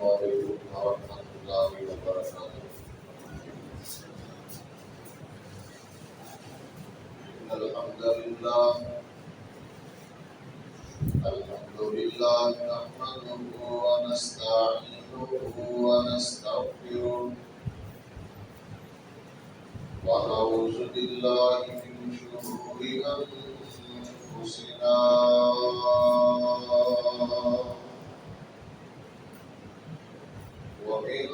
علیکم ورحمۃ اللہ وبرکاتہ۔ الحمد للہ نحمده ونستعینه ونستغفره ونعوذ باللہ من شرور انفسنا ومن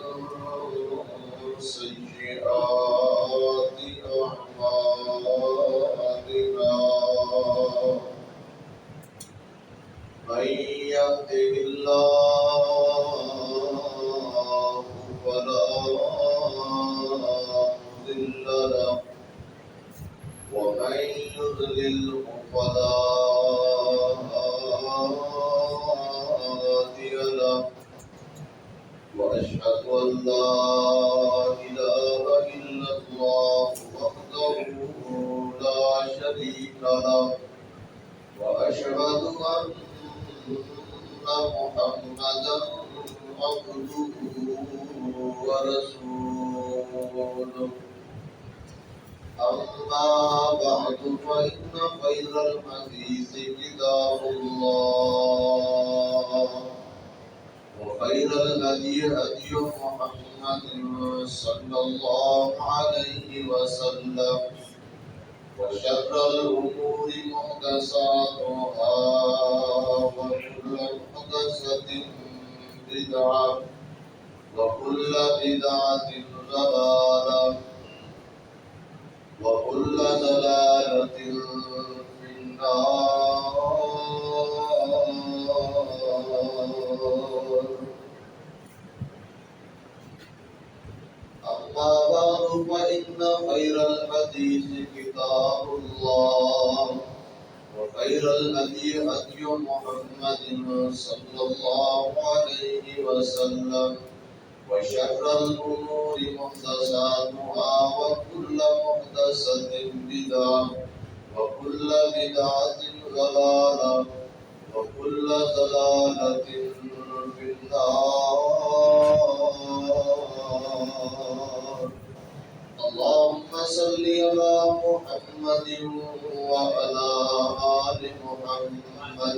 سیئات أعمالنا من يهده الله فلا مضل له ومن يضلله فلا هادي له وأشهد أن لا إله إلا الله وحده لا شريك له وأشهد أن محمدا عبده ورسوله أما بعد فإن خير الحديث كتاب الله وخير الهدي هدي محمد صلى الله عليه وسلم وشر الأمور محدثاتها وكل محدثة بدعة وكل بدعة ضلالة وكل ضلالة في النار. أما بعد فإن خير الحديث كتاب الله وخير الهدي هدي محمد صلى الله عليه وسلم وشر الأمور محدثاتها وكل محدثة بدعة وكل بدعة ضلالة وكل ضلالة في النار. اللهم صل على محمد وعلى آل محمد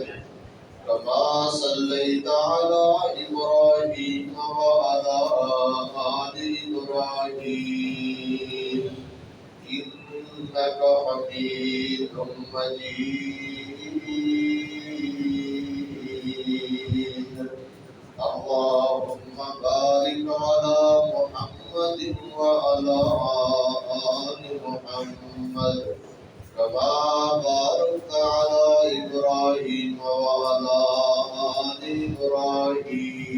كما صليت على إبراهيم وعلى آل إبراهيم إنك حميد مجيد. اللهم بارك على محمد وعلى آل محمد كما باركت على إبراهيم وعلى آل إبراهيم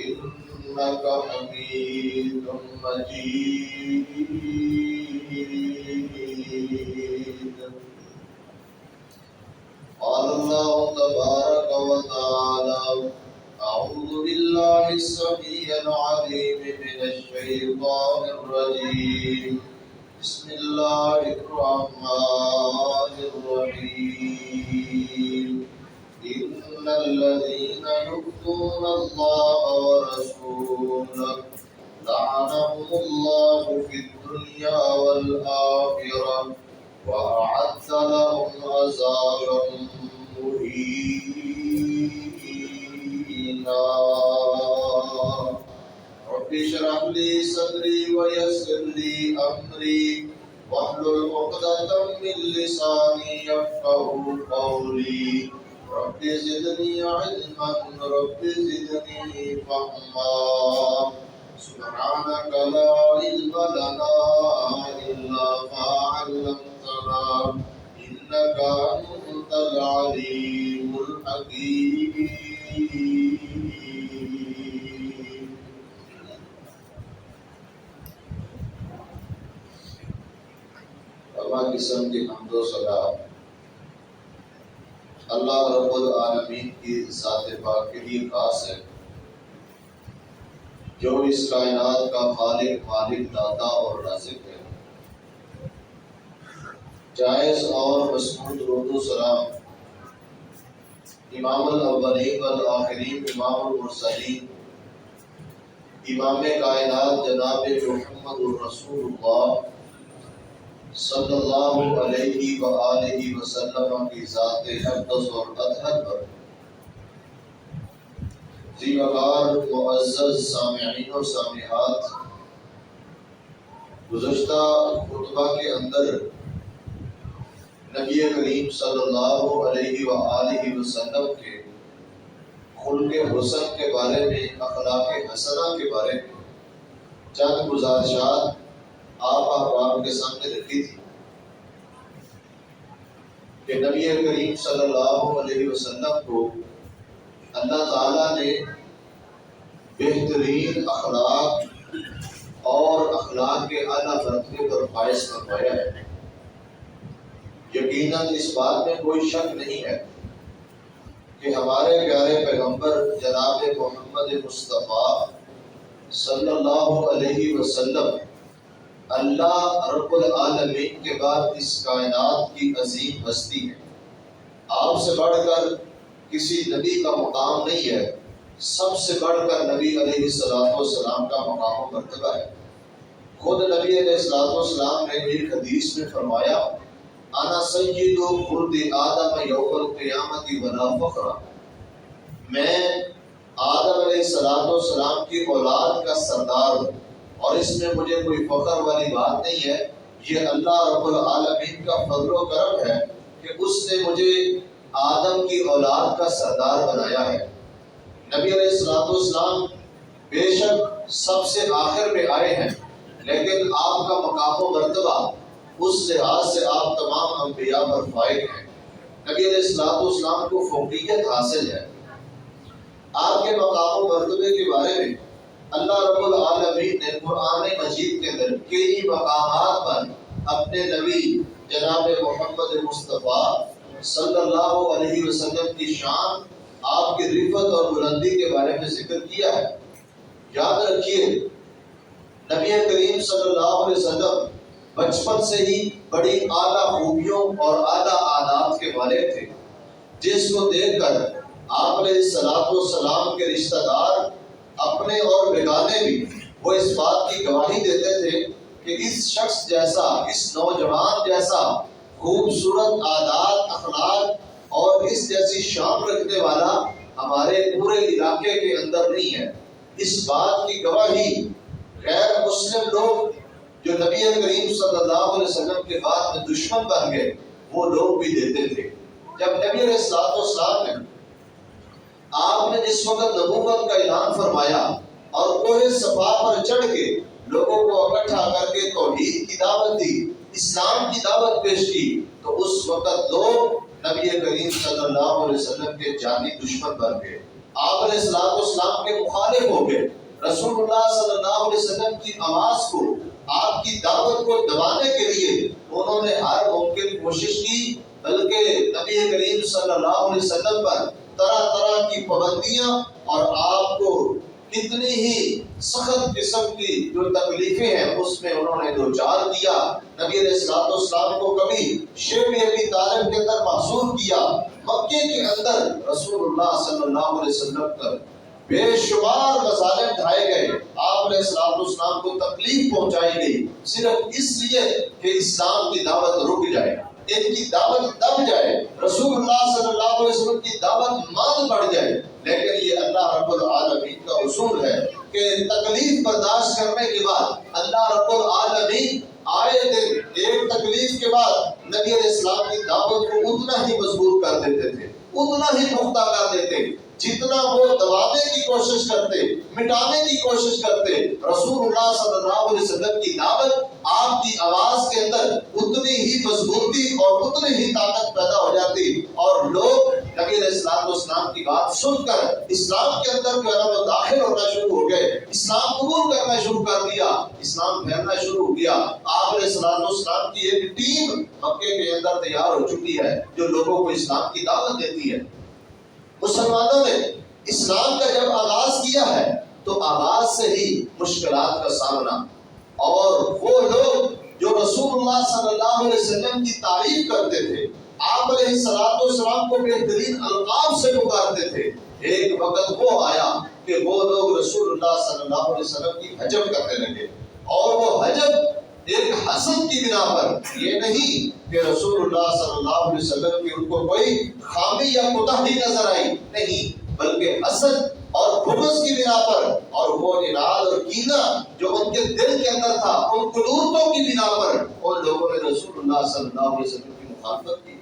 إنك حميد مجيد. قال الله تبارك وتعالى: أعوذ بالله السميع العليم من الشيطان الرجيم. بسم الله الرحمن الرحيم. إن الذين يؤذون الله ورسوله لعنهم الله في الدنيا والآخرة وأعد لهم عذابا مهينا. رب اشرح لي صدري ويسر لي أمري واحلل عقدة من لساني يفقهوا قولي. رب زدني علما رب زدني فهما. سبحانك لا علم لنا إلا ما علمتنا إنك أنت العليم الحكيم. اللہ قسم کی حمد و ثنا اللہ رب العالمین کی ذات پاک کے لیے خاص ہے، جو اس کائنات کا خالق، مالک، داتا اور رازق ہے۔ جائز اور مسنود درود و سلام امام الاولین والآخرین، امام المرسلین، امام کائنات جناب محمد الرسول اللہ صلی اللہ علیہ وآلہ وسلم کی ذات اقدس اور اطہر پر ذی وقار معزز سامعین و سامعات، گزشتہ خطبہ کے اندر نبی کریم صلی اللہ علیہ وآلہ وسلم کے خلق حسن کے بارے میں، اخلاق حسنہ کے بارے میں چند گزارشات آپ احباب کے سامنے رکھی تھی کہ نبی کریم صلی اللہ علیہ وسلم کو اللہ تعالیٰ نے بہترین اخلاق اور اخلاق کے اعلیٰ مرتبے پر فائز فرمایا ہے۔ یقیناً اس بات میں کوئی شک نہیں ہے کہ ہمارے پیارے پیغمبر جناب محمد مصطفیٰ صلی اللہ علیہ وسلم اللہ رب العالمین کے بعد اس کائنات کی عظیم ہستی ہے۔ آپ سے بڑھ کر کسی نبی کا مقام نہیں ہے، سب سے بڑھ کر نبی علیہ السلام کا مقام و مرتبہ ہے۔ خود نبی علیہ السلام نے ایک حدیث میں فرمایا، انا سید خلد آدم یوم القیامت ولا فخر، میں آدم علیہ السلام کی اولاد کا سردار ہوں اور اس میں مجھے کوئی فخر والی بات نہیں ہے۔ یہ اللہ رب العالمین کا فضل و کرم ہے کہ اس نے مجھے آدم کی اولاد کا سردار بنایا ہے۔ نبی علیہ السلام بے شک سب سے آخر میں آئے ہیں، لیکن آپ کا مقام و مرتبہ اس لحاظ سے آپ تمام انبیاء پر فائق ہیں۔ نبی علیہ السلام کو فوقیت حاصل ہے۔ آپ کے مقام و مرتبے کے بارے میں اللہ رب العالمین نے قرآن مجید کے اندر کئی مقامات پر اپنے نبی جناب محمد مصطفیٰ صلی اللہ علیہ وسلم کی شان، آپ کی رفعت اور بلندی کے بارے میں ذکر کیا ہے۔ یاد رکھیے، نبی کریم صلی اللہ علیہ وسلم بچپن سے ہی بڑی اعلیٰ خوبیوں اور اعلیٰ آداب کے مالک تھے، جس کو دیکھ کر آپ علیہ السلام کے رشتہ دار اپنے اور بیگانے بھی وہ اس بات کی گواہی دیتے تھے کہ اس شخص جیسا، اس نوجوان جیسا خوبصورت عادات، اخلاق اور اس جیسی شان رکھنے والا ہمارے پورے علاقے کے اندر نہیں ہے۔ اس بات کی گواہی غیر مسلم لوگ جو نبی کریم صلی اللہ علیہ وسلم کے بعد میں دشمن بن گئے، وہ لوگ بھی دیتے تھے۔ جب نبی علیہ السلام نے آپ نے جس وقت نبوت کا اعلان فرمایا اور کوہ صفا پر چڑھ کے لوگوں کو اکٹھا کر کے توحید کی دعوت دی، اسلام کی دعوت پیش کی، تو اس وقت لوگ نبی کریم صلی اللہ علیہ وسلم کے جانی دشمن بن گئے، آپ علیہ السلام کے مخالف ہو گئے۔ رسول اللہ صلی اللہ علیہ وسلم کی آواز کو، آپ کی دعوت کو دبانے کے لیے انہوں نے ہر ممکن کوشش کی، بلکہ نبی کریم صلی اللہ علیہ وسلم پر طرح طرح کی پابندیاں اور آپ کو کتنی ہی سخت قسم کی جو تکلیفیں ہیں اس میں انہوں نے دوچار کیا۔ نبی علیہ السلام کو کبھی شیب ابی طالب کے اندر محصور کیا، مکے کے اندر رسول اللہ صلی اللہ علیہ وسلم پر بے شمار مظالم ڈھائے گئے، آپ علیہ السلام کو تکلیف پہنچائی گئی، صرف اس لیے کہ اسلام کی دعوت رک جائے، ان کی دعوت دب جائے، رسول اللہ صلی اللہ علیہ وسلم کی دعوت مان بڑھ جائے۔ لیکن یہ اللہ رب العالمین کا اصول ہے کہ تکلیف برداشت کرنے کے بعد اللہ رب العالمین آئے دن ایک تکلیف کے بعد نبی علیہ السلام کی دعوت کو اتنا ہی مضبوط کر دیتے تھے، اتنا ہی پختہ کر دیتے، جتنا وہ دبانے کی کوشش کرتے، مٹانے کی کوشش کرتے، رسول اللہ صلی اللہ علیہ وسلم کی دعوت، آپ کی آواز کے اندر اتنی ہی مضبوطی اور اتنی ہی طاقت پیدا ہو جاتی، اور لوگ نبی علیہ السلام کی بات سن کر اسلام کے اندر جو ہے وہ داخل ہونا شروع ہو گئے، اسلام قبول کرنا شروع کر دیا، اسلام پھیلنا شروع ہو گیا۔ آپ علیہ السلام کی ایک ٹیم مکے کے اندر تیار ہو چکی ہے جو لوگوں کو اسلام کی دعوت دیتی ہے۔ مسلمانوں نے اسلام کا جب آغاز کیا ہے تو آغاز سے ہی مشکلات کا سامنا، اور وہ لوگ جو رسول اللہ صلی اللہ علیہ وسلم کی تعریف کرتے تھے، آپ علیہ السلام کو بہترین القاب سے پکارتے تھے۔ ایک وقت وہ آیا کہ وہ لوگ رسول اللہ صلی اللہ علیہ وسلم کی حجب کرنے لگے، اور وہ حجب ایک حسد کی بنا پر، یہ نہیں کہ رسول اللہ صلی اللہ علیہ وسلم کی ان کو کوئی خامی یا کوتاہی نظر آئی، نہیں، بلکہ حسد اور بغض کی بنا پر، اور وہ اناد اور کینہ جو ان کے دل کے اندر تھا، ان قدورتوں کی بنا پر ان لوگوں نے رسول اللہ صلی اللہ علیہ وسلم کی مخالفت کی۔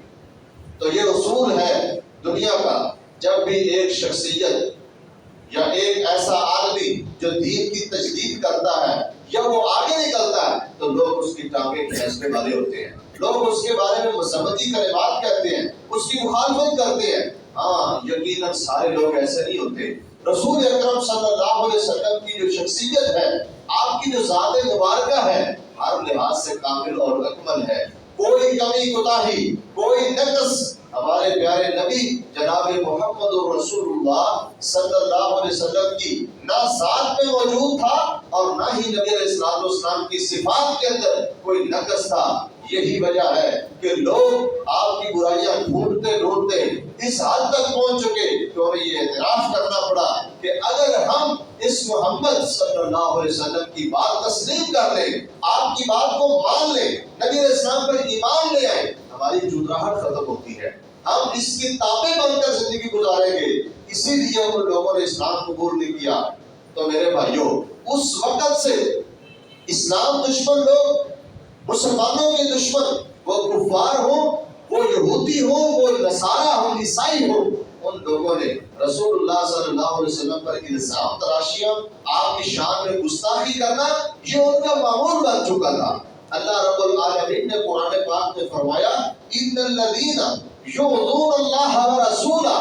تو یہ اصول ہے دنیا کا، جب بھی ایک شخصیت یا ایک ایسا آدمی جو دین کی تجدید کرتا ہے یا وہ آگے نکلتا ہے، تو لوگ اس کی ٹانگیں کھینچنے والے ہوتے ہیں، لوگ اس کے بارے میں مذمتی کلمات کہتے ہیں، اس کی مخالفت کرتے ہیں۔ ہاں، یقیناً سارے لوگ ایسے نہیں ہوتے۔ رسول اکرم صلی اللہ علیہ وسلم کی جو شخصیت ہے، آپ کی جو ذات مبارکہ ہے، ہر لحاظ سے کامل اور اکمل ہے، کوئی کمی کوتاہی، کوئی نقص ہمارے پیارے نبی جناب محمد رسول اللہ صلی اللہ علیہ وسلم کی نہ ذات میں موجود تھا، اور نہ ہی نبی علیہ السلام کی صفات کے اندر کوئی نقص تھا۔ یہی وجہ ہے کہ لوگ آپ کی برائیاں ڈھونڈتے ڈھونڈتے اس حد تک پہنچ چکے کہ انہیں یہ اعتراف کرنا پڑا کہ اگر ہم اس محمد صلی اللہ علیہ وسلم کی بات تسلیم کر لیں، آپ کی بات کو مان لیں، نبی علیہ السلام پر ایمان لے آئیں، ہماری جدراہٹ ختم ہوتی ہے، ہم اس کی تابع بن کر زندگی گزاریں گے۔ اسی لیے ان لوگوں نے اسلام قبول نہیں کیا۔ تو میرے بھائیوں، اس وقت سے اسلام دشمن لوگ، مسلمانوں کے دشمن، وہ کفار ہوں، وہ یہودی ہوں، وہ نصارہ ہوں، عیسائی ہوں، ان لوگوں نے رسول اللہ صلی اللہ علیہ وسلم پر الزام تراشیاں، آپ کی شان میں گستاخی کرنا، یہ ان کا معمول بن چکا تھا۔ اللہ رب العالمین نے قرآن پاک میں فرمایا، ان الذین یؤذون اللہ ورسولہ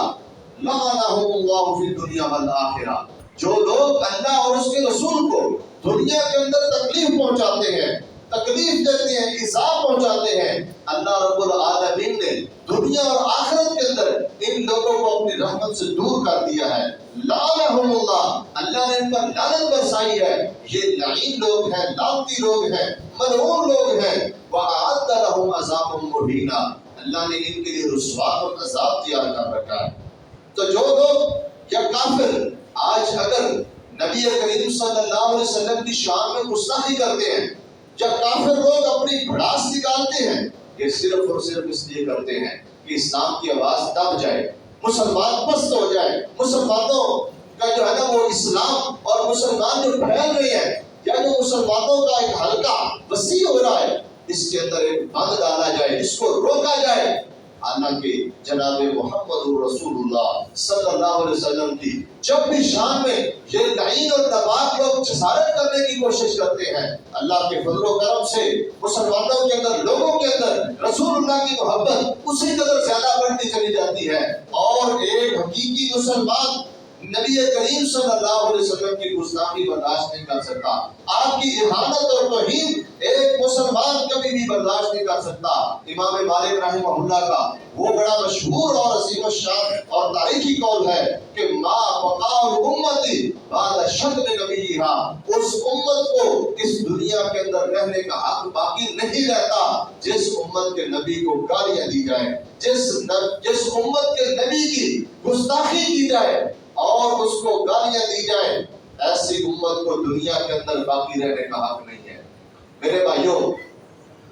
لعنہم اللہ فی الدنیا والآخرہ، جو لوگ اللہ اور اس کے رسول کو دنیا کے اندر تکلیف پہنچاتے ہیں، تکلیف دیتے ہیں، ایذا پہنچاتے ہیں، اللہ رب العالمین نے دنیا اور آخرت کے اندر ان لوگوں کو اپنی رحمت سے دور کر دیا ہے۔ لعنہم اللہ، اللہ نے ان پر لعنت برسائی ہے، یہ لعین لوگ ہیں، لعنتی لوگ ہیں، ملعون لوگ ہیں۔ وَأَعَدَّ لَهُمْ عَذَابًا مُهِينًا، اللہ نے ان کے لیے رسوا اور عذاب تیار کر رکھا ہے۔ تو جو لوگ یا کافر آج اگر نبی کریم صلی اللہ علیہ وسلم کی شان میں گستاخی کرتے ہیں، جب کافر لوگ اپنی بھڑاس نکالتے ہیں، یہ صرف اور صرف اس لیے کرتے ہیں کہ اسلام کی آواز دب جائے، مسلمان پست ہو جائے، مسلمانوں کا جو ہے نا وہ اسلام اور مسلمان جو پھیل رہے ہیں، یا جو مسلمانوں کا ایک حلقہ وسیع ہو رہا ہے، اس کے اندر ایک بند ڈالا جائے، اس کو روکا جائے۔ حالانکہ جناب محمد رسول اللہ صلی اللہ علیہ وسلم کی جب بھی شان میں یہ لعین اور نبات لوگ جسارت کرنے کی کوشش کرتے ہیں، اللہ کے فضل و کرم سے مسلمانوں کے اندر، لوگوں کے اندر رسول اللہ کی محبت اسی قدر زیادہ بڑھتی چلی جاتی ہے، اور ایک حقیقی مسلمان نبی کریم صلی اللہ علیہ وسلم کی گستاخی برداشت نہیں کر سکتا، آپ کی اہانت اور توہین ایک مسلمان کبھی بھی برداشت نہیں کر سکتا۔ امام مالک رحمہ اللہ کا وہ بڑا مشہور اور عظیم الشان اور تاریخی قول ہے کہ ما بقاء الامتی بعد شتم نبیہا، اس امت کو اس دنیا کے اندر رہنے کا حق باقی نہیں رہتا جس امت کے نبی کو گالیاں دی جائے، جس امت کے نبی کی گستاخی کی جائے اور اس کو گالیاں دی جائیں، ایسی امت کو دنیا کے اندر باقی رہنے کا حق نہیں ہے۔ میرے بھائیوں،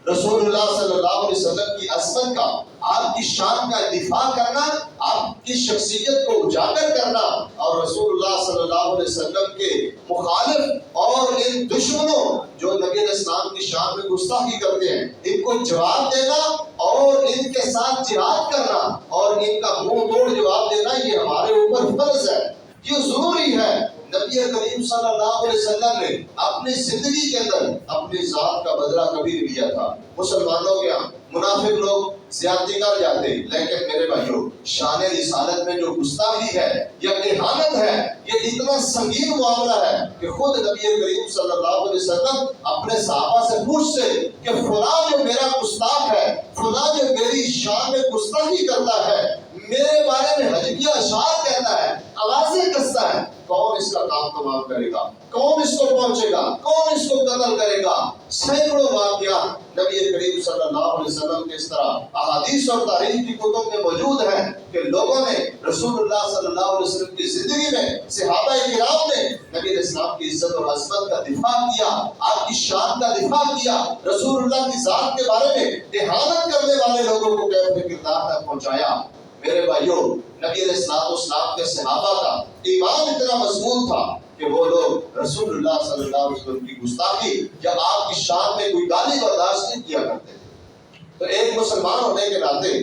رسول اللہ صلی اللہ علیہ وسلم کی عظمت کا، آپ کی شان کا دفاع کرنا، آپ کی شخصیت کو اجاگر کرنا، اور رسول اللہ صلی اللہ علیہ وسلم کے مخالف اور ان دشمنوں جو نبی علیہ السلام کی شان میں گستاخی کرتے ہیں، ان کو جواب دینا اور ان کے ساتھ جہاد کرنا اور ان کا منہ توڑ جواب دینا، یہ ہمارے اوپر فرض ہے، یہ ضروری ہے۔ نبی کریم صلی اللہ علیہ وسلم نے اپنی زندگی کے اندر اپنی ذات کا بدلہ کبھی نہیں لیا تھا۔ مسلمانوں کے ہاں منافق لوگ زیادتی کر جاتے، لیکن میرے بھائیوں، شان رسالت میں جو گستاخی ہے یا اہانت ہے، یہ اتنا سنگین معاملہ ہے کہ خود نبی کریم صلی اللہ علیہ وسلم اپنے صحابہ سے پوچھتے کہ فلاں جو میرا گستاخ ہے، فلاں جو میری شان میں گستاخی کرتا ہے، میرے بارے میں حجبیہ اشعار کہتا ہے، آوازیں کستا ہے، کون اس کا کام تمام کرے گا، کون اس کو پہنچے گا، کون اس کو قتل کرے گا۔ سینکڑوں واقعات نبی کریم صلی اللہ علیہ وسلم کے اس طرح احادیث اور تاریخ کی کتب میں موجود ہیں کہ لوگوں نے رسول اللہ صلی اللہ علیہ وسلم کی زندگی میں، صحابہ کرام نے نبی علیہ السلام کی عزت اور عظمت کا دفاع کیا، آپ کی شان کا دفاع کیا، رسول اللہ کی ذات کے بارے میں اہانت کرنے والے لوگوں کو کیف کردار تک پہنچایا۔ میرے بھائیوں، نبی علیہ السلام کے صحابہ کا ایمان اتنا مضبوط تھا کہ وہ لوگ رسول اللہ صلی اللہ علیہ وسلم کی گستاخی یا آپ کی شان میں کوئی گالی برداشت نہیں کیا کرتے تھے۔ تو ایک مسلمان ہونے کے ناطے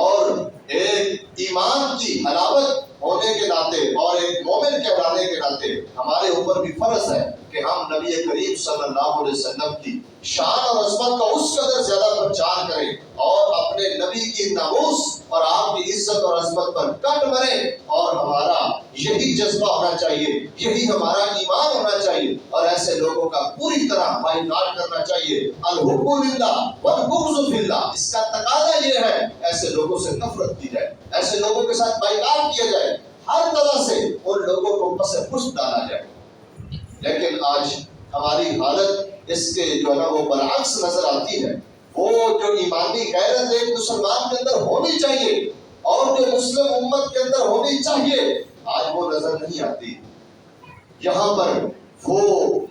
اور ایک ایمان کی علامت ہونے کے ناطے اور ایک مومن کہلانے کے ناطے ہمارے اوپر بھی فرض ہے کہ ہم نبی کریم صلی اللہ علیہ وسلم کی شان اور عظمت کا اس قدر زیادہ پرچار کریں اور اپنے نبی کی ناموس اور آپ کی عزت اور عظمت پر کٹ مریں، اور ہمارا یہی جذبہ ہونا چاہیے، یہی ہمارا ایمان ہونا چاہیے، اور ایسے لوگوں کا پوری طرح بائیکاٹ کرنا چاہیے۔ الحب للہ والبغض فی اللہ، اس کا تقاضا یہ ہے ایسے لوگوں سے نفرت کی جائے، ایسے لوگوں کے ساتھ بائیکاٹ کیا جائے، ہر طرح سے ان لوگوں کو پس پشت ڈالا جائے۔ لیکن آج ہماری حالت اس کے جو ہے نا وہ برعکس نظر آتی ہے۔ وہ جو ایمانی غیرت ایک مسلمان کے اندر ہونی چاہیے اور جو مسلم امت کے اندر ہونی چاہیے، آج وہ نظر نہیں آتی۔ یہاں پر وہ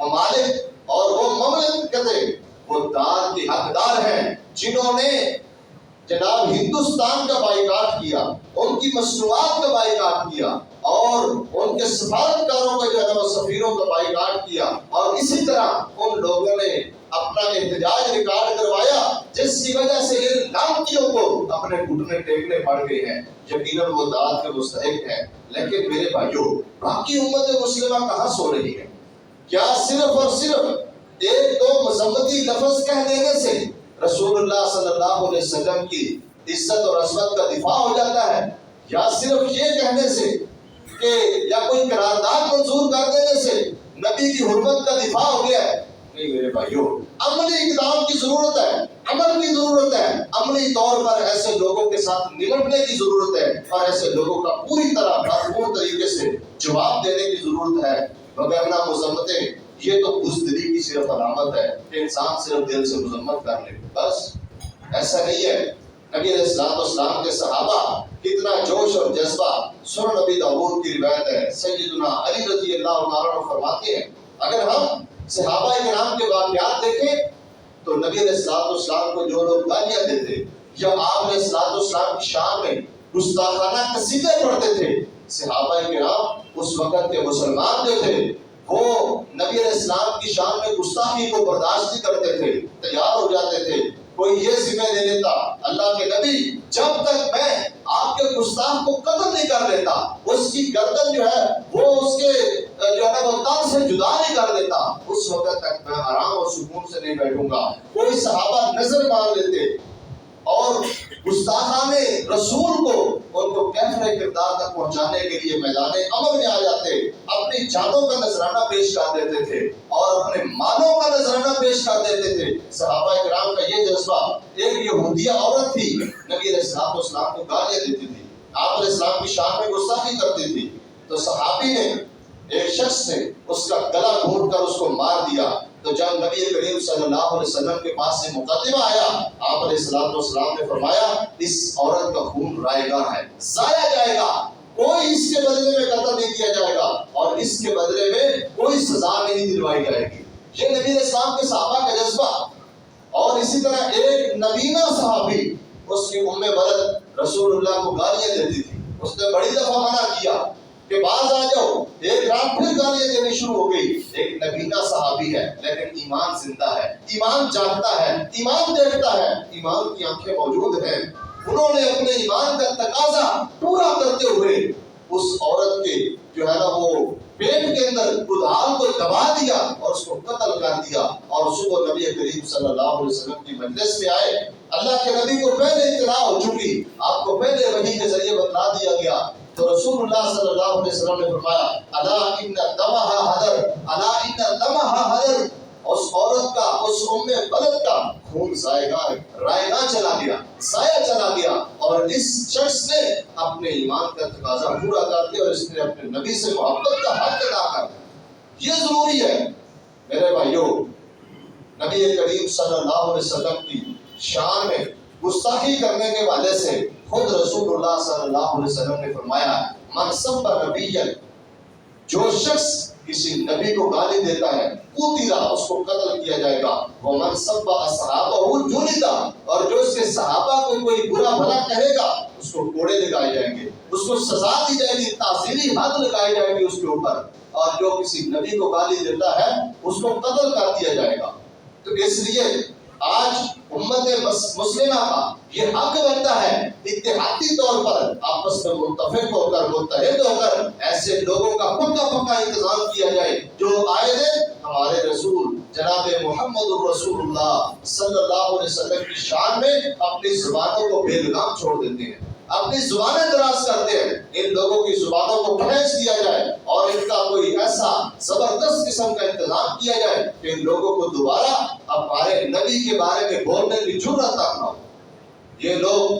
ممالک اور وہ مملکتیں وہ دار کے حقدار ہیں جنہوں نے جناب ہندوستان کا بائیکاٹ کیا، ان کی مصنوعات کا بائیکاٹ کیا، اور ان کے سفارتکاروں کا جو ہے وہ سفیروں کا بائیکاٹ کیا، اور اسی طرح ان لوگوں نے اپنا احتجاج ریکارڈ کروایا جس کی وجہ سے ان لانتیوں کو اپنے گھٹنے ٹیکنے پڑ گئے ہیں۔ یقیناً وہ داد کے مستحق ہیں، لیکن میرے بھائیوں، باقی امت مسلمہ کہاں سو رہی ہے؟ کیا صرف اور صرف ایک دو مذمتی لفظ کہہ دینے سے رسول اللہ صلی اللہ علیہ وسلم کی عزت اور عظمت کا دفاع ہو جاتا ہے؟ یا صرف یہ کہنے سے کہ یا کوئی قرارداد منظور کر دینے سے نبی کی حرمت کا دفاع ہو گیا ہے؟ نہیں میرے بھائیوں، عملی اقدام کی ضرورت ہے، عمل کی ضرورت ہے، عملی طور پر ایسے لوگوں کے ساتھ نمٹنے کی ضرورت ہے، اور ایسے لوگوں کا پوری طرح بھرپور طریقے سے جواب دینے کی ضرورت ہے۔ وگرنہ مذمتیں یہ تو بزدلی کی صرف علامت ہے کہ انسان صرف دل سے مذمت کر لے، بس ایسا نہیں ہے۔ نبی علیہ السلام کے صحابہ کتنا جوش اور جذبہ، سنن نبی داؤد کی روایت ہے، سیدنا علی رضی اللہ تعالیٰ عنہ فرماتے ہیں اگر ہم صحابہ کرام کے واقعات دیکھیں تو نبی علیہ السلام کو جو لوگ گالیاں دیتے یا آپ علیہ السلام کی شان میں گستاخانہ قصیدے پڑھتے تھے، صحابہ کرام اس وقت کے مسلمان جو تھے وہ نبی علیہ السلام کی شان میں گستاخی کو برداشت نہیں کرتے تھے، تیار ہو جاتے تھے۔ کوئی یہ ذمہ لے لیتا، اللہ کے نبی جب تک میں آپ کے گستاخ کو قتل نہیں کر لیتا، اس کی گردن جو ہے وہ اس کے جو ہے وہ تن سے جدا نہیں کر دیتا، اس وقت تک میں آرام اور سکون سے نہیں بیٹھوں گا۔ کوئی صحابہ نظر مان لیتے اور گستاخان رسول کو ان کو کیفر کردار تک پہنچانے کے لیے میدان عمل میں آ جاتے، اپنی جانوں کا نذرانہ پیش کر دیتے تھے اور اپنے مالوں کا نذرانہ پیش کر دیتے تھے۔ صحابہ کرام کا یہ جذبہ، ایک یہودیہ عورت تھی، نبی علیہ السلام کو گالیاں دیتی تھی، آپ علیہ السلام کی شان میں گستاخی کرتی تھی، تو صحابی نے، ایک شخص نے اس کا گلا گھونٹ کر اس کو مار دیا۔ تو جب نبی کریم صلی اللہ علیہ وسلم کے پاس سے مقدمہ آیا، آپ علیہ السلام نے فرمایا اس عورت کا خون رائے گاہ ہے، ضائع جائے گا، کوئی اس کے بدلے میں قتل نہیں کیا جائے گا اور اس کے بدلے میں کوئی سزا نہیں دلوائی جائے گی۔ یہ نبی علیہ السلام کے صحابہ کا جذبہ۔ اور اسی طرح ایک نبینہ صحابی، اس کی ام ولد رسول اللہ کو گالیاں دیتی تھی، اس نے بڑی دفعہ منع کیا کہ باز آ جاؤ، ایک رات پھر گالیاں دینی شروع ہو گئی۔ ایک نبینہ صحابی ہے لیکن ایمان زندہ ہے، ایمان جانتا ہے، ایمان دیکھتا ہے، ایمان کی آنکھیں موجود ہیں۔ انہوں نے اپنے ایمان کا تقاضا پورا کرتے ہوئے اس عورت کے جو ہے نا وہ پیٹ کے اندر ادھال کو دبا دیا اور اس کو قتل کر دیا، اور صبح نبی کریم صلی اللہ علیہ وسلم کی مجلس میں آئے۔ اللہ کے نبی کو پہلے اطلاع ہو چکی، آپ کو پہلے وحی کے ذریعے بتلا دیا گیا، تو رسول اللہ صلی اللہ علیہ وسلم نے فرمایا الا ان دمہا حدر، الا ان دمہا حدر، اس عورت کا، اس ام بلد کا خون رائگاں چلا گیا، ضائع چلا گیا، اور اس شخص نے اپنے ایمان کا تقاضا پورا کر دیا اور اس نے اپنے نبی سے محبت کا حق ادا کر دیا۔ یہ ضروری ہے میرے بھائیوں۔ نبی کریم صلی اللہ علیہ وسلم کی شان میں گستاخی کرنے کے والے سے خود رسول اللہ صلی اللہ علیہ وسلم نے فرمایا، من سب نبی، جو شخص کسی نبی کو گالی دیتا ہے قتل، اس کو قتل کیا جائے گا، ومن سب اصحابہ جلد، اور جو اس کے صحابہ کو کوئی برا بھلا کہے گا اس کو کوڑے لگائے جائیں گے، اس کو سزا دی جائے گی، تعزیری حد لگائی جائے گی اس کے اوپر، اور جو کسی نبی کو گالی دیتا ہے اس کو قتل کر دیا جائے گا۔ تو اس لیے آج امت مسلمہ کا یہ حق بنتا ہے اتحادی طور پر آپس میں متفق ہو کر، متحد ہو کر ایسے لوگوں کا پکا انتظام کیا جائے جو آئے دن ہمارے رسول جناب محمد رسول اللہ صلی اللہ علیہ وسلم کی شان میں اپنی زبانوں کو بے لگام چھوڑ دیتے ہیں، اپنی زبانیں دراز کرتے ہیں۔ ان لوگوں کی زبانوں کو کھینچ دیا جائے اور ان کا کوئی ایسا زبردست قسم کا انتظام کیا جائے کہ ان لوگوں کو دوبارہ ہمارے نبی کے بارے میں بولنے کی جرأت تک نہ ہو۔ یہ لوگ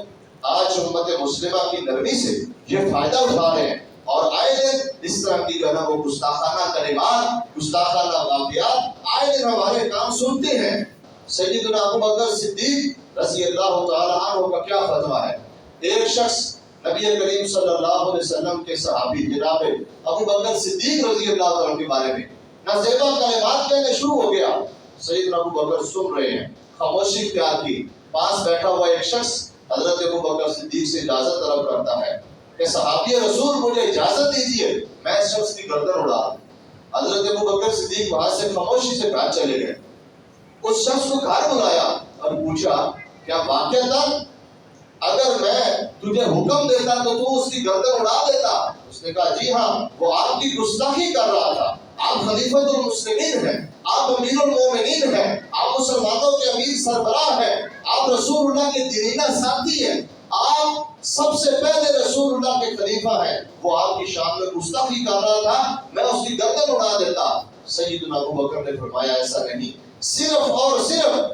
آج امت مسلمہ کی نرمی سے یہ فائدہ اٹھا رہے ہیں اور آئے دن اس طرح کی جو ہے نا وہ گستاخانہ کلمات، گستاخانہ واقعات آئے دن ہمارے کام سنتے ہیں۔ سیدنا ابو بکر صدیق رضی اللہ تعالی عنہ کا کیا فتویٰ ہے؟ ایک شخص نبی کریم صلی اللہ علیہ وسلم کے صحابی جناب ابو بکر صدیق رضی اللہ عنہ کے بارے میں نازیبا کلمات کہنے شروع ہو گیا۔ سیدنا ابو بکر سن رہے ہیں، خاموشی اختیار کی۔ پاس بیٹھا ہوا ایک شخص حضرت ابو بکر صدیق سے اجازت طلب کرتا ہے کہ صحابی رسول مجھے اجازت دیجیے میں اس شخص کی گردن اڑا دوں۔ حضرت ابو بکر صدیق وہاں سے خاموشی سے باہر چلے گئے۔ اس شخص کو گھر بلایا اور پوچھا، کیا واقعتاً اگر میں تجھے حکم دیتا تو تو اس کی گردن اڑا دیتا؟ اس نے کہا جی ہاں، وہ آپ کی گستاخی کر رہا تھا، آپ خلیفۃ المسلمین ہیں، آپ امیر المومنین ہیں، آپ مسلمانوں کے امیر سربراہ ہیں، آپ رسول اللہ کے دیرینہ ساتھی ہیں، آپ سب سے پہلے رسول اللہ کے خلیفہ ہیں، وہ آپ کی شان میں گستاخی کر رہا تھا، میں اس کی گردن اڑا دیتا۔ سیدنا ابو بکر نے فرمایا ایسا نہیں، صرف اور صرف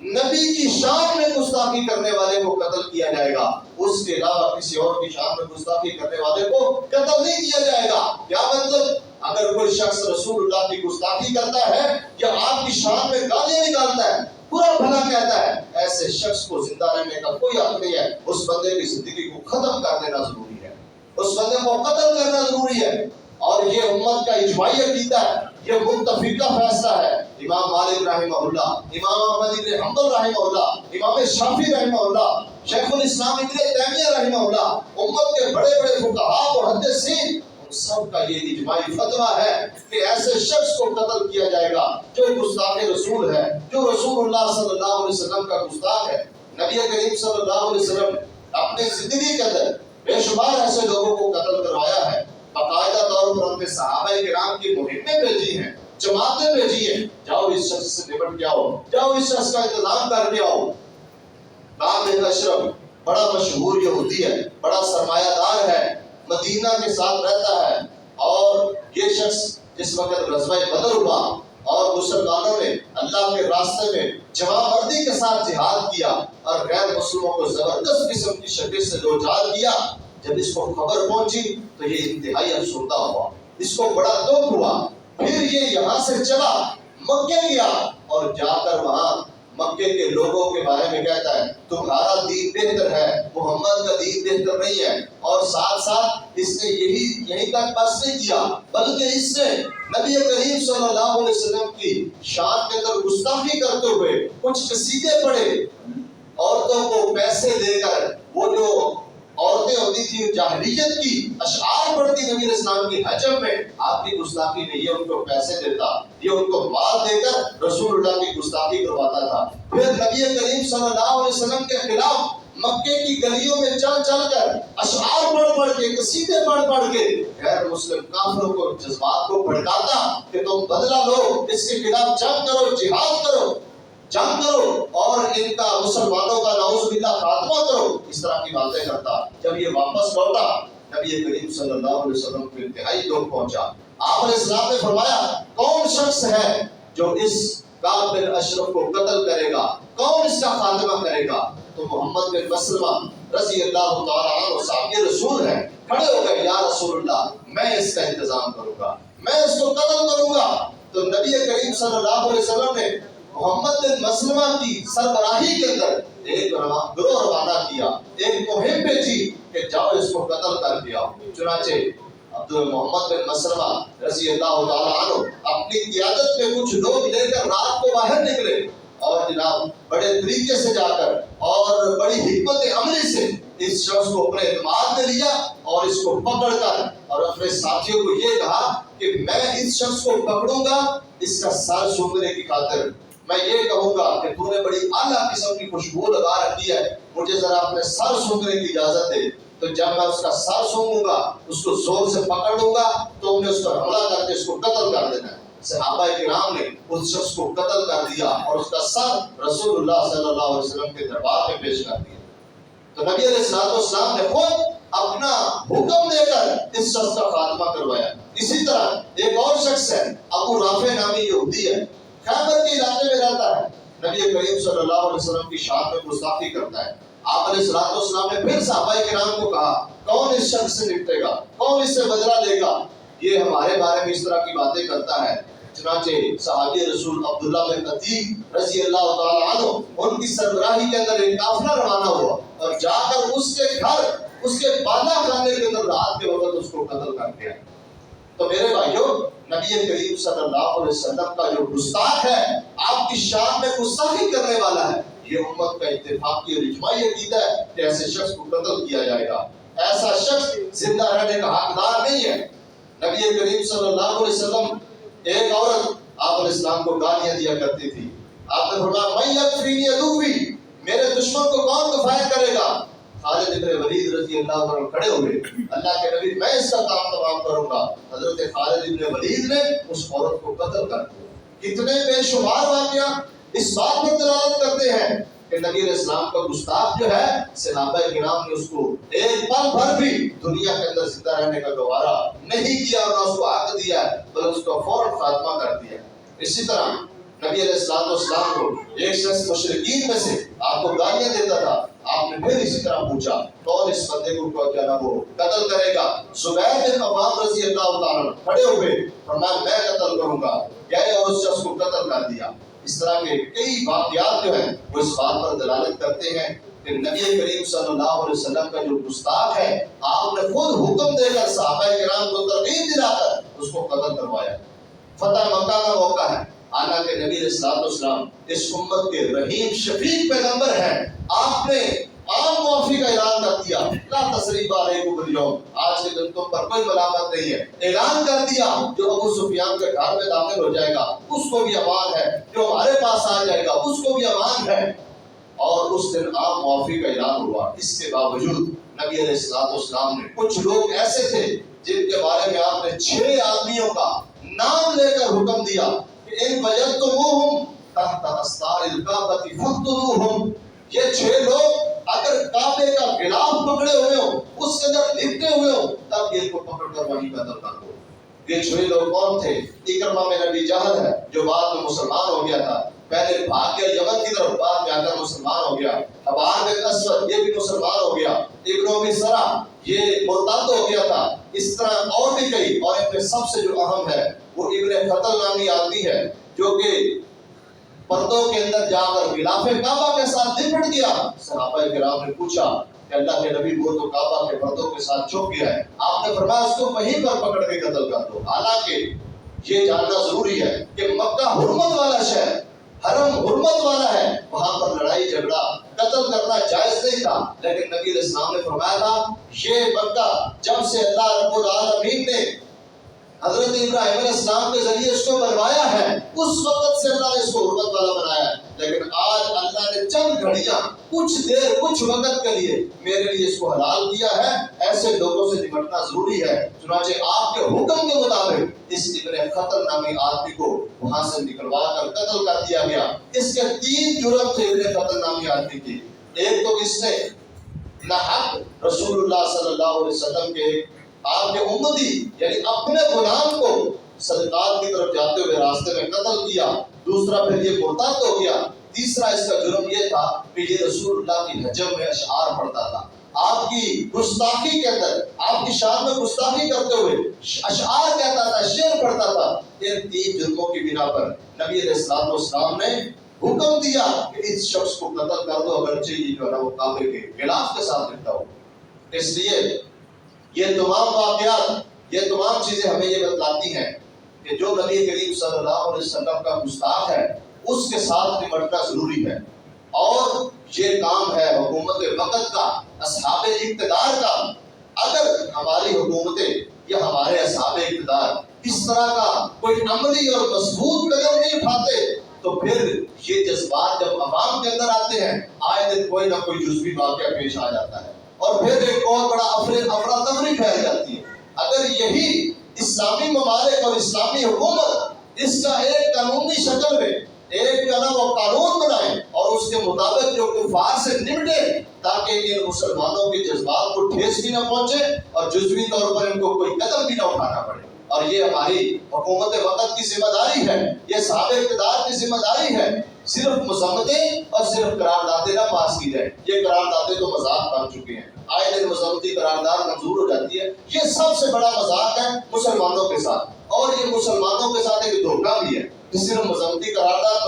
نبی کی شان میں گستاخی کرنے والے کو قتل کیا جائے گا، اس کے علاوہ کسی اور کی شان میں گستاخی کرنے والے کو قتل نہیں کیا جائے گا۔ کیا مطلب؟ اگر کوئی شخص رسول اللہ کی گستاخی کرتا ہے یا آپ کی شان میں گالیاں نکالتا ہے، برا بھلا کہتا ہے، ایسے شخص کو زندہ رہنے کا کوئی حق نہیں ہے۔ اس بندے کی زندگی کو ختم کر دینا ضروری ہے، اس بندے کو قتل کرنا ضروری ہے۔ اور یہ امت کا اجماعی عقیدہ ہے، یہ متفقہ فیصلہ ہے۔ امام مالک رحمہ اللہ، امام احمد بن حنبل رحمہ اللہ، امام شافعی رحمہ اللہ، شیخ الاسلام ابن تیمیہ رحمہ اللہ، امت کے بڑے بڑے فقہاء اور محدثین، ان سب کا یہ اجماعی فتویٰ ہے کہ ایسے شخص کو قتل کیا جائے گا جو گستاخ رسول ہے، جو رسول اللہ صلی اللہ علیہ وسلم کا گستاخ ہے۔ نبی کریم صلی اللہ علیہ وسلم اپنی زندگی کے اندر بے شمار ایسے لوگوں کو قتل کروایا ہے، باقاعدہ طور پر اپنے صحابہ کرام کی مہمیں بھیجی ہیں، جماعتیں بھیجی ہیں، جاؤ اس شخص سے نمٹ کے آؤ، جاؤ اس شخص کا انتظام کر کے آؤ۔ کعب بن اشرف بڑا مشہور یہودی ہے، بڑا سرمایہ دار ہے، مدینہ کے ساتھ رہتا ہے، اور یہ شخص جس وقت غزوہ بدر ہوا اور مسلمانوں نے اللہ کے راستے میں جمع مردی کے ساتھ جہاد کیا اور غیر مسلموں کو زبردست قسم کی شکل سے دوچار کیا، جب اس کو خبر پہنچی تو یہ انتہائی افسردہ ہوا، اس کو بڑا دکھ ہوا۔ پھر یہ یہاں سے چلا مکے گیا اور جا کر وہاں مکے کے لوگوں کے بارے میں کہتا ہے تمہارا دین بہتر ہے، محمد کا دین بہتر نہیں ہے، اور ساتھ ساتھ اس نے یہی تک بس نہیں کیا بلکہ اس نے نبی کریم صلی اللہ علیہ وسلم کی شان کے اندر گستاخی کرتے ہوئے کچھ قصیدے پڑھے، عورتوں کو پیسے دے کر، وہ جو عورتیں ہوتی تھی جاہلیت کی اشعار پڑھتی نبی اسلام کی حجم میں، آپ کی گستاخی میں یہ ان کو پیسے دیتا، یہ ان کو مال دے کر رسول اللہ کی گستاخی کرواتا تھا۔ پھر نبی کریم صلی اللہ علیہ وسلم کے خلاف مکے کی گلیوں میں چل چل کر اشعار پڑھ کے، قصیدے پڑھ کے غیر مسلم کافروں کو، جذبات کو بھڑکاتا کہ تم بدلہ لو، اس کے خلاف جنگ کرو، جہاد کرو، جنگ کرو اور ان کا مسلمانوں کا نعوذ باللہ خاتمہ کرو، اس طرح کی باتیں کرتا۔ جب یہ واپس لوٹا نبی کریم صلی اللہ علیہ وسلم کو انتہائی دکھ پہنچا۔ آپ علیہ السلام نے فرمایا کون شخص ہے جو اس کعب بن اشرف کو قتل کرے گا، کون اس کا خاتمہ کرے گا؟ تو محمد بن مسلمہ رضی اللہ تعالیٰ عنہ صاحب یہ رسول ہیں، کھڑے ہو گئے، یا رسول اللہ میں اس کا انتظام کروں گا، میں اس کو قتل کروں گا۔ تو نبی کریم صلی اللہ علیہ وسلم نے محمد بن مسلمہ کی سربراہی کے اندر ایک گروہ روانہ کیا، ایک مہم بھیجی کہ جاؤ اس کو قتل کر دیا۔ چنانچہ عبد محمد بن مسلمہ رضی اللہ تعالیٰ عنہ اپنی قیادت میں کچھ لوگ لے کر رات کو باہر نکلے، اور جناب بڑے طریقے سے جا کر اور بڑی حکمت عملی سے اس شخص کو اپنے اعتماد میں لیا، اور اس کو پکڑ کر اور اپنے ساتھیوں کو یہ کہا کہ میں اس شخص کو پکڑوں گا، اس کا سر سونگنے کی خاطر میں یہ کہوں گا کہ تو نے بڑی اعلیٰ قسم کی خوشبو لگا رکھی ہے، مجھے ذرا اپنے سر سونگنے کی اجازت دے۔ تو جب میں اس کا سر سونگوں گا، اس کو زور سے پکڑ لوں گا، تو انہیں اس پر حملہ کر کے اس کو قتل کر دینا ہے۔ صحابہ کرام نے اس شخص کو قتل کر دیا اور اس کا سر رسول اللہ صلی اللہ علیہ وسلم کے دربار میں پیش کر دیا۔ تو نبی علیہ السلام نے خود اپنا حکم دے کر اس شخص کا خاتمہ کروایا۔ اسی طرح ایک اور شخص ہے، ابو رافع نامی یہودی ہے، خیبر کے علاقے میں رہتا ہے، نبی کریم صلی اللہ علیہ وسلم کی شان میں گستاخی کرتا ہے۔ آپ علیہ السلام نے پھر صحابہ کرام کو کہا کون اس شخص سے نپٹے گا، کون اس سے بدلہ لے گا، یہ ہمارے بارے میں اس طرح کی باتیں کرتا ہے۔ چنانچہ صحابی رسول عبداللہ بن عتیق رضی اللہ تعالیٰ عنہ ان کی سربراہی کے اندر ایک قافلہ روانہ ہوا، اور جا کر اس کے گھر، اس کے بالا خانے کے اندر رات کے وقت اس کو قتل کر دیا۔ تو میرے بھائیوں، نبی کریم صلی اللہ علیہ وسلم کا جو گستاخ ہے، آپ کی شان میں گستاخی کرنے والا ہے، یہ امت کا اتفاقی اور اجماعی عقیدہ ہے کہ ایسے شخص کو قتل کیا جائے گا۔ ایسا شخص زندہ رہنے کا حقدار نہیں ہے۔ نبی کریم صلی اللہ علیہ وسلم، ایک عورت آپ علیہ السلام کو گالیاں دیا کرتی تھی، آپ نے فرمایا من یکفینی عدوی، میرے دشمن کو کون کفایت کرے گا؟ خالد بن ولید رضی اللہ عنہ کھڑے ہوئے، اللہ کے نبی میں اس کا کام تمام کروں گا۔ حضرت خالد بن ولید نے اس عورت کو قتل کر دیا۔ کتنے بے شمار واقعہ اس بات پر دلالت کرتے ہیں کہ نبی علیہ السلام کا گستاخ جو ہے، صحابہ کرام نے اس کو ایک پل بھر بھی دنیا کے اندر زندہ رہنے کا گوارا نہیں کیا، اور نہ اس کو حق دیا، بلکہ اس کو فوراً خاتمہ کر دیا۔ اسی طرح نبی علیہ السلام کو ایک شخص مشرکین میں سے آپ کو گالیاں دیتا تھا، آپ نے پھر اسی طرح پوچھا کون اس بندے کو کیا نہ وہ قتل کرے گا؟ زبیر بن عوام رضی اللہ تعالیٰ کھڑے ہوئے، فرمایا میں قتل کروں گا، گئے اور اس شخص کو قتل کر دیا۔ اس طرح کے کئی واقعات جو ہیں وہ اس بات پر دلالت کرتے ہیں کہ نبی کریم صلی اللہ علیہ وسلم کا جو گستاخ ہے، آپ نے خود حکم دے کر صحابہ کرام کو ترغیب دلا کر اس کو قتل کروایا۔ فتح مکہ کا موقع ہے، حالانکہ نبی علیہ السلام اس امت کے رحیم شفیق پیغمبر ہیں، آپ نے عام معافی کا اعلان کر دیا، لا تثریب علیکم اليوم، آج کے دن تم پر کوئی ملامت نہیں ہے، اعلان کر دیا جو ابو سفیان کے گھر میں داخل ہو جائے گا اس کو بھی امان ہے، جو ہمارے پاس آ جائے گا اس کو بھی امان ہے۔ اور اس دن عام معافی کا اعلان ہوا۔ اس کے باوجود نبی علیہ السلام نے کچھ لوگ ایسے تھے جن کے بارے میں آپ نے 6 آدمیوں کا نام لے کر حکم دیا کہ ان وجدتموہم تحت استار الکعبۃ فاقتلوہم، یہ 6 لوگ اگر کعبے کا غلاف پکڑے ہوئے ہوں، اس کے اندر لپٹے ہوئے ہوں، تب یہ کو پکڑ کر وہیں قتل کر دو۔ یہ 6 لوگ کون تھے؟ اکرمہ میں نبی جہل ہے جو بعد میں مسلمان ہو گیا تھا، پہلے بھاگ گیا یمن کی طرف، بعد میں آ کر مسلمان ہو گیا۔ حبار بن اسود یہ بھی مسلمان ہو گیا۔ ابن ابی سرا یہ مرتد ہو گیا تھا۔ اس طرح اور بھی کئی، اور ان میں سب سے جو اہم ہے وہ ابن خطل نامی آدمی ہے جو کہ پردوں کے اندر جا کر غلاف کعبہ کے ساتھ لپٹ گیا۔ صحابہ کرام نے پوچھا کہ اللہ کے نبی وہ تو کعبہ کے پردوں کے ساتھ چھپ گیا ہے، آپ نے فرمایا اس کو وہیں پر پکڑ کے قتل کر دو۔ حالانکہ یہ جاننا ضروری ہے کہ مکہ حرمت والا شہر، حرم حرمت والا ہے، وہاں پر لڑائی جھگڑا قتل کرنا جائز نہیں تھا، لیکن نبی علیہ السلام نے فرمایا تھا یہ مکہ جب سے اللہ رب العالمین نے حضرت ابراہیم علیہ السلام کے ذریعے اس کو بنوایا ہے، اس وقت سے اللہ نے اس کو حرمت والا بنایا ہے، لیکن آج اللہ نے چند گھڑیاں، کچھ دیر، کچھ وقت کے لیے میرے لیے اس کو حلال کیا ہے۔ ایسے لوگوں سے نمٹنا ضروری ہے۔ چنانچہ آپ کے حکم کے مطابق اس ابن خطل نامی آدمی کو وہاں سے نکلوا کر قتل کر دیا گیا۔ اس کے 3 جرم تھے ابن خطل نامی آدمی کی۔ ایک تو اس نے ناحق رسول اللہ صلی اللہ علیہ وسلم کے آپ کے امتی یعنی اپنے غلام کو صدقات کی طرف جاتے ہوئے راستے میں قتل کیا۔ دوسرا پھر یہ مرتد ہو گیا، تیسرا اس کا جرم یہ تھا کہ یہ رسول اللہ کی حجم میں اشعار پڑھتا تھا، آپ کی گستاخی کے اندر، آپ کی شان میں گستاخی کرتے ہوئے اشعار کہتا تھا، شعر پڑھتا تھا۔ ان 3 جرموں کی بنا پر نبی علیہ السلام نے حکم دیا کہ اس شخص کو قتل کر دو، اگرچہ یہ جو ہے وہ کعبے کے غلاف کے ساتھ لکھتا ہو۔ اس لیے یہ تمام واقعات، یہ تمام چیزیں ہمیں یہ بتلاتی ہیں کہ جو نبی کریم صلی اللہ علیہ وسلم کا گستاخ ہے اس کے ساتھ نمٹنا ضروری ہے، اور یہ کام ہے حکومت وقت کا، اصحاب اقتدار کا۔ اگر ہماری حکومتیں یا ہمارے اصحاب اقتدار اس طرح کا کوئی عملی اور مضبوط قدم نہیں اٹھاتے تو پھر یہ جذبات جب عوام کے اندر آتے ہیں، آئے دن کوئی نہ کوئی جزوی واقعہ پیش آ جاتا ہے اور پھر ایک بہت بڑا افراتفری پھیل جاتی ہے۔ اگر یہی اسلامی ممالک اور اسلامی حکومت اس کا ایک قانونی شکل میں ایک وہ قانون بنائے اور اس کے مطابق جو کفار سے نمٹے تاکہ ان مسلمانوں کے جذبات کو ٹھیس بھی نہ پہنچے اور جزوی طور پر ان کو کوئی قدم بھی نہ اٹھانا پڑے۔ اور یہ ہماری حکومت وقت کی ذمہ داری ہے، یہ صاحب اقتدار کی ذمہ داری ہے۔ صرف مذمتیں اور صرف قراردادیں نہ پاس کی جائیں، یہ قراردادیں تو مذاق بن چکی ہیں، آئے دن مذمتی قرارداد منظور ہو جاتی ہے۔ یہ سب سے بڑا مذاق ہے مسلمانوں کے ساتھ، اور یہ مسلمانوں کے ساتھ ایک دھوکہ بھی ہے کہ صرف مذمتی قرارداد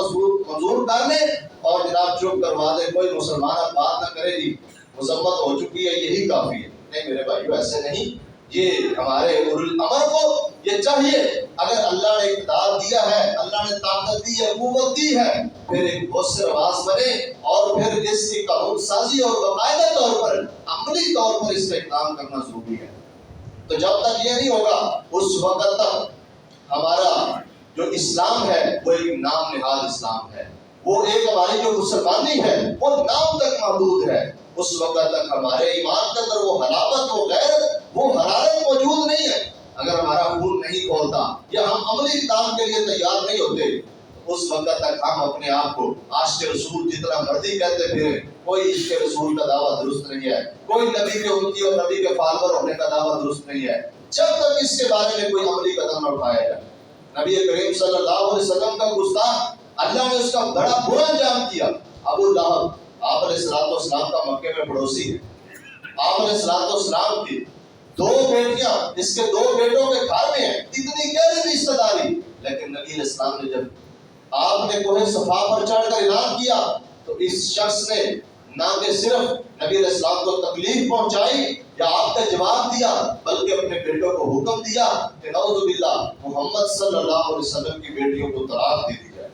منظور کر لیں اور جناب چپ کروا دیں، کوئی مسلمان اب بات نہ کرے جی مذمت ہو چکی ہے یہی کافی ہے۔ نہیں میرے بھائیو، ایسے نہیں۔ یہ ہمارے اولو الامر کو یہ چاہیے، اگر اللہ نے اقتدار دیا ہے، اللہ نے طاقت دی ہے، قوت دی ہے، پھر ایک مؤثر آواز بنے اور پھر اس کی قانون سازی اور باقاعدہ طور پر عملی طور پر اس کا اقدام کرنا ضروری ہے۔ تو جب تک یہ نہیں ہوگا اس وقت تک ہمارا جو اسلام ہے وہ ایک نام نہاد اسلام ہے، وہ ایک ہماری جو مسلمانی ہے وہ نام تک محدود ہے۔ اس وقت تک ہمارے ایمان کے اندر وہ حلاوت، وہ غیرت، وہ حرارت موجود نہیں ہے۔ اگر ہمارا خون نہیں کھولتا یا ہم عملی کام کے لیے تیار نہیں ہوتے، اس وقت تک ہم اپنے آپ کو عاشق رسول جتنا مرضی کہتے پھریں، کوئی عشق رسول کا دعویٰ درست نہیں ہے، کوئی نبی کے امتی اور نبی کے فالوور ہونے کا دعویٰ درست نہیں ہے، جب تک اس کے بارے میں کوئی عملی قدم نہ اٹھایا جائے۔ نبی کریم صلی اللہ علیہ وسلم کا گستاخ، اللہ نے اس کا بڑا برا انجام کیا۔ ابو لہب آپ علیہ السلام کا مکے میں پڑوسی ہے، آپ علیہ السلام کی 2 بیٹیاں اس کے 2 بیٹوں کے گھر میں ہیں، اتنی گہری رشتہ داری، لیکن نبی علیہ السلام نے جب آپ نے کوہ صفا پر چڑھ کر اعلان کیا تو اس شخص نے نہ کہ صرف نبی علیہ السلام کو تکلیف پہنچائی یا آپ کا جواب دیا، بلکہ اپنے بیٹوں کو حکم دیا کہ نعوذ باللہ محمد صلی اللہ علیہ وسلم کی بیٹیوں کو طلاق دے دی جائے۔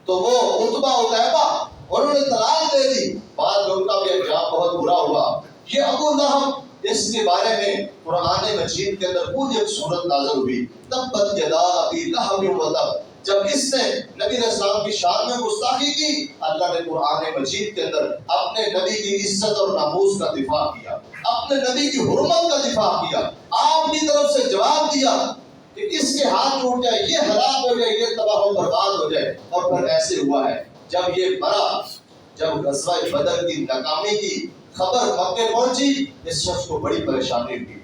تو وہ عتبہ عتیبہ انہوں نے طلاق دے دی، بعد میں ان کا بھی انجام بہت برا ہوا۔ یہ ابو لہب، اس کے بارے میں قرآن مجید کے اندر پوری ایک سورت نازل ہوئی، تبت یدا ابی لہب و تب۔ جب اس نے نبی علیہ السلام کی شان میں گستاخی کی، اللہ نے قرآن مجید کے اندر اپنے نبی کی عزت اور ناموس کا دفاع کیا، اپنے نبی کی حرمت کا دفاع کیا، آپ کی طرف سے جواب دیا کہ اس کے ہاتھ ٹوٹ جائے، یہ ہلاک ہو جائے، یہ تباہ و برباد ہو جائے۔ اور پھر ایسے ہوا ہے، جب یہ مرا، جب غزوہ بدر کی ناکامی کی خبر مکے پہنچی، اس شخص کو بڑی پریشانی ہوئی۔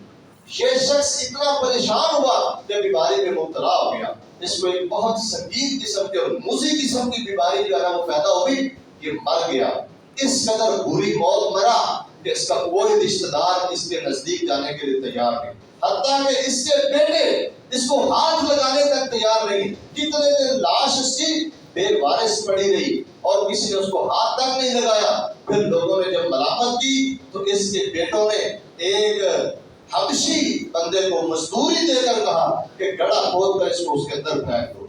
یہ شخص اتنا پریشان ہوا کہ بیماری میں مبتلا ہو گیا، اس کو ایک بہت سنگین قسم کی اور موذی قسم کی بیماری جو ہے وہ پیدا ہوئی، یہ مر گیا۔ اس قدر بری موت مرا کہ اس کا کوئی رشتہ دار اس کے نزدیک جانے کے لیے تیار نہیں، حتیٰ کہ اس کے بیٹے اس کو ہاتھ لگانے تک تیار نہیں۔ کتنے دن لاش اس کی بے وارث پڑی رہی اور کسی نے اس کو ہاتھ تک نہیں لگایا۔ پھر لوگوں نے جب ملامت کی تو اس کے بیٹوں نے ایک حبشی بندے کو مزدوری دے کر کہا کہ گڑھا کھود کر اس کو اس کے اندر پھینک دو۔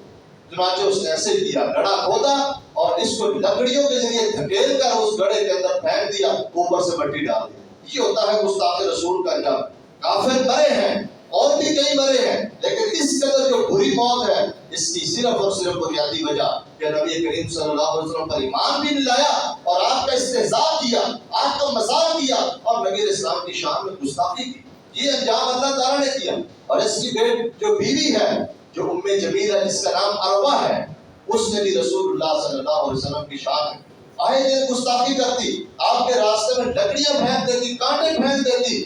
چنانچہ اس نے ایسے کیا، گڑھا کھودا اور اس کو لکڑیوں کے ذریعے دھکیل کر اس گڑھے کے اندر پھینک دیا، اوپر سے مٹی ڈال دی۔ یہ ہوتا ہے گستاخ رسول کا انجام۔ کافر مرے ہیں اور بھی کئی مرے ہیں، لیکن اس قدر جو بری موت ہے اس کی صرف اور صرف بنیادی وجہ کہ نبی کریم صلی اللہ علیہ وسلم پر ایمان بھی نہیں لایا اور آپ کا استہزاء کیا، آپ کا مذاق کیا اور نبی علیہ السلام کی شان میں گستاخی کی۔ یہ انجام اللہ تعالیٰ نے کیا۔ اور اس کی جو بیوی ہے، جو ام جمیل ہے، جس کا نام عروہ ہے، اس نے بھی رسول اللہ صلی اللہ علیہ وسلم کی شان میں آئے دن گستاخی کرتی، آپ کے راستے میں لکڑیاں پھینک دیتی، کانٹے پھینک دیتی،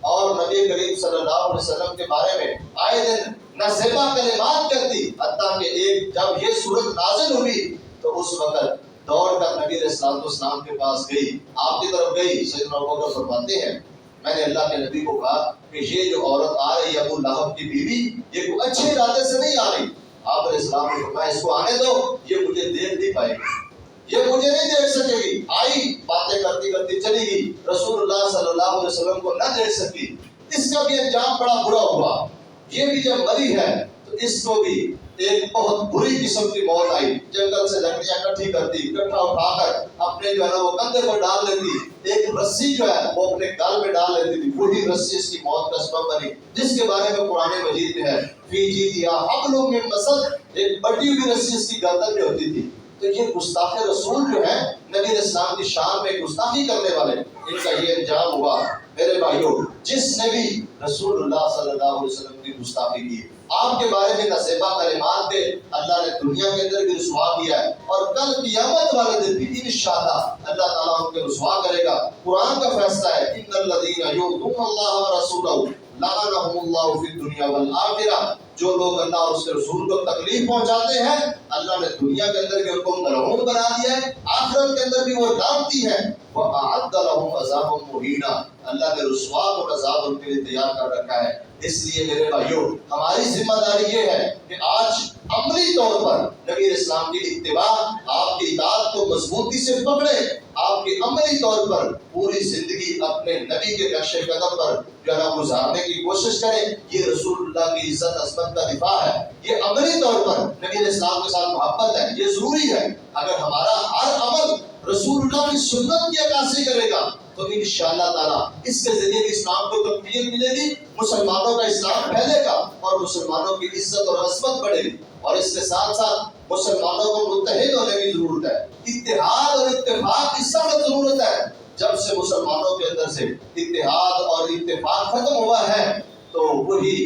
اور نبی کریم صلی اللہ علیہ وسلم کے بارے میں آئے دن نازیبا کلمات کرتی، حتیٰ کہ ایک جب یہ صورت نازل ہوئی تو اس وقت دوڑ کر نبی علیہ السلام کے پاس گئی، آپ کی طرف گئی۔ سیدنا ابوبکر فرماتے ہیں میں نے اللہ کے نبی کو کہا کہ یہ جو عورت آ رہی ہے ابو لہب کی بیوی، یہ کوئی اچھے ارادے سے نہیں آ رہی۔ آپ علیہ السلام نے فرمایا اس کو آنے دو، یہ مجھے دیکھ نہیں پائے گی، یہ مجھے نہیں دیکھ سکے گی۔ آئی، باتیں کرتی کرتی چلی گئی، رسول اللہ صلی اللہ علیہ وسلم کو نہ دیکھ سکی۔ اس کا بھی انجام بڑا برا ہوا، یہ بھی جب مری ہے تو اس کو بھی ایک بہت بری قسم کی موت آئی۔ جنگل سے لکڑیاں اکٹھی کرتی، اکٹھا اٹھا کر اپنے جو ہے نا وہ کندھے پر ڈال لیتی، ایک رسی جو ہے وہ اپنے گال میں ڈال لیتی تھی، وہی رسی اس کی موت کا سبب بنی، جس کے بارے میں قرآن مجید میں ہے فی جیدہا حبل من مسد، ایک بٹی ہوئی رسی اس کی گردن میں ہوتی تھی۔ تو یہ گستاخ رسول جو ہے نبی علیہ السلام کی شان میں گستاخی کرنے والے، ان کا یہ انجام ہوا۔ میرے بھائیوں، جس نے بھی رسول اللہ صلی اللہ علیہ وسلم کی گستاخی کی، آپ کے بارے میں نازیبا کلمات کے، اللہ نے دنیا کے اندر بھی رسوا کیا ہے، اور کل قیامت والے دن بھی انشاءاللہ اللہ تعالیٰ ان کے رسوا کرے گا۔ قرآن کا فیصلہ ہے ان الذین یؤذون اللہ ورسولہ لعنہم اللہ فی الدنیا والآخرہ، جو لوگ اللہ اور اس کے رسول کو تکلیف پہنچاتے ہیں اللہ نے دنیا کے اندر بھی ان کو ملعون بنا دیا ہے، آخرت کے اندر بھی وہ لعنتی ہے۔ وَأَعَدَّ لَهُمْ عَذَابًا مُهِينًا، اللہ نے رسوا اور عذاب ان کے لیے تیار کر رکھا ہے۔ اس لیے میرے بھائیوں، ہماری ذمہ داری یہ ہے کہ آج عملی طور پر نبی علیہ السلام کی اتباع، آپ کی اطاعت کو مضبوطی سے پکڑے، آپ کی عملی طور پر پوری زندگی اپنے نبی کے نقش قدم پر جو ہے نا گزارنے کی کوشش کریں۔ یہ رسول اللہ کی عزت عظمت کا دفاع ہے، یہ عملی طور پر نبی علیہ السلام کے ساتھ محبت ہے، یہ ضروری ہے۔ اگر ہمارا ہر عمل رسول اللہ کی سنت کی عکاسی کرے گا تو انشاءاللہ تعالیٰ اس کے ذریعے اسلام کو تقویت ملے گی، مسلمانوں کا اسلام پھیلے گا اور مسلمانوں کی عزت اور عظمت بڑھے گی۔ اور اس کے ساتھ ساتھ مسلمانوں کو متحد ہونے کی ضرورت ہے، اتحاد اور اتفاق کی سخت ضرورت ہے۔ جب سے مسلمانوں کے اندر سے اتحاد اور اتفاق ختم ہوا ہے تو وہی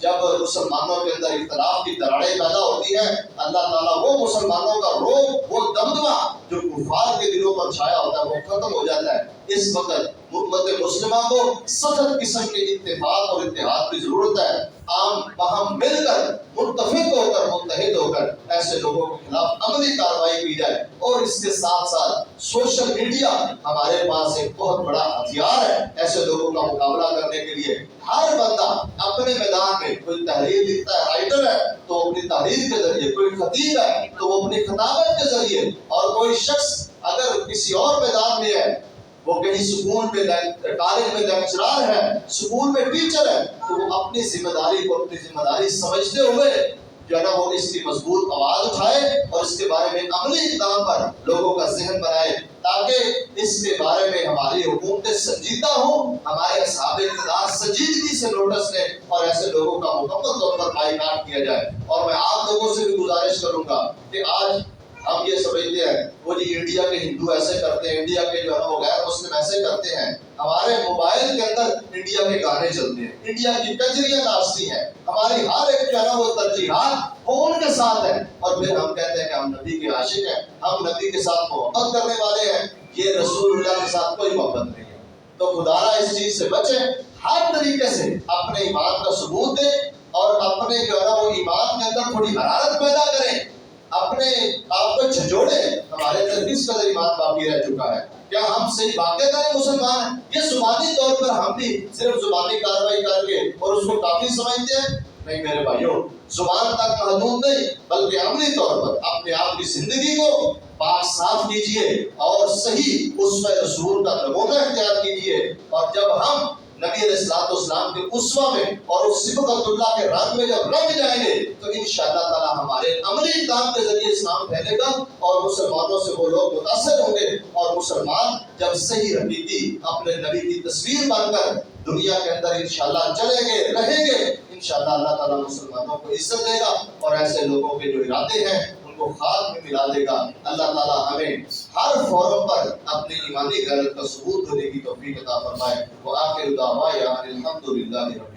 جب مسلمانوں کے اندر اختلاف کی دراڑیں پیدا ہوتی ہیں، اللہ تعالیٰ وہ مسلمانوں کا روب، وہ دمدمہ جو کفار کے دلوں پر چھایا ہوتا ہے وہ ختم ہو جاتا ہے۔ اس وقت امت مسلمہ کو سخت قسم کے اتفاق اور اتحاد کی ضرورت ہے۔ عام باہم مل کر، متفق ہو کر، متحد ہو کر ایسے لوگوں کے خلاف عملی کارروائی کی جائے۔ اور اس کے ساتھ ساتھ سوشل میڈیا ہمارے پاس ایک بہت بڑا ہتھیار ہے ایسے لوگوں کا مقابلہ کرنے کے لیے۔ ہر بندہ اپنے میدان میں، کوئی تحریر لکھتا ہے، رائٹر ہے تو اپنی تحریر کے ذریعے، کوئی خطیب ہے تو وہ اپنی خطابت کے ذریعے، اور کوئی شخص اگر کسی اور میدان میں ہے، وہ کہیں سکول میں کالج میں لیکچرار ہے، سکول میں ٹیچر ہے، تو وہ اپنی ذمہ داری سمجھتے ہوئے جو ہے نا وہ اس کی مضبوط آواز اٹھائے اور اس کے بارے میں عملی اقدام پر لوگوں کا ذہن بنائے، تاکہ اس کے بارے میں ہماری حکومتیں سنجیدہ ہوں، ہمارے اصحاب اقتدار سنجیدگی سے نوٹس لیں اور ایسے لوگوں کا مکمل طور پر بائیکاٹ کیا جائے۔ اور میں آپ لوگوں سے بھی گزارش کروں گا کہ آج ہم یہ سمجھتے ہیں وہ جی انڈیا کے ہندو ایسے کرتے ہیں، انڈیا کے جو ہے وہ غیر مسلم ایسے کرتے ہیں، ہمارے موبائل کے اندر انڈیا کے گانے چلتے ہیں، انڈیا کی کجریاں ناچتی ہیں، ہماری ہر ایک جو ہے نا وہ ترجیحات وہ ان کے ساتھ ہیں، اور پھر ہم کہتے ہیں کہ ہم نبی کے عاشق ہیں، ہم نبی کے ساتھ محبت کرنے والے ہیں۔ یہ رسول اللہ کے ساتھ کوئی محبت نہیں ہے۔ تو خدارا اس چیز سے بچیں، ہر طریقے سے اپنے ایمان کا ثبوت دیں اور اپنے جو ہے نا وہ ایمان کے اندر تھوڑی حرارت پیدا کریں، اپنے آپ کو جھنجھوڑیں۔ ہمارے اندر کس قدر ایمان باقی رہ چکا ہے؟ کیا ہم صحیح واقعہ مسلمان ہیں؟ یہ زبانی طور پر ہم بھی صرف زبانی کارروائی کر کے اور اس کو کافی سمجھتے ہیں؟ نہیں میرے بھائیوں، زبان تک محدود نہیں بلکہ عملی طور پر اپنے آپ کی زندگی کو پاک صاف کیجئے اور صحیح اسوہ رسول کا نمونہ اختیار کیجئے۔ اور جب ہم نبی علیہ السلام کے اسوہ میں اور اس صبغۃ اللہ کے رنگ میں جب رنگ جائیں گے تو انشاءاللہ تعالی ہمارے عملی اقدام کے ذریعے اسلام پھیلے گا اور مسلمانوں سے وہ لوگ متاثر ہوں گے، اور مسلمان جب صحیح حقیقی اپنے نبی کی تصویر بن کر دنیا کے اندر انشاءاللہ چلیں گے، رہیں گے، انشاءاللہ اللہ تعالیٰ مسلمانوں کو عزت دے گا اور ایسے لوگوں کے جو ارادے ہیں ان کو خاک میں ملا دے گا۔ اللہ تعالیٰ ہمیں ہر فورم پر اپنی ایمانی غیرت کا ثبوت دینے کی توفیق عطا فرمائے۔ وآخر دعوانا الحمدللہ رب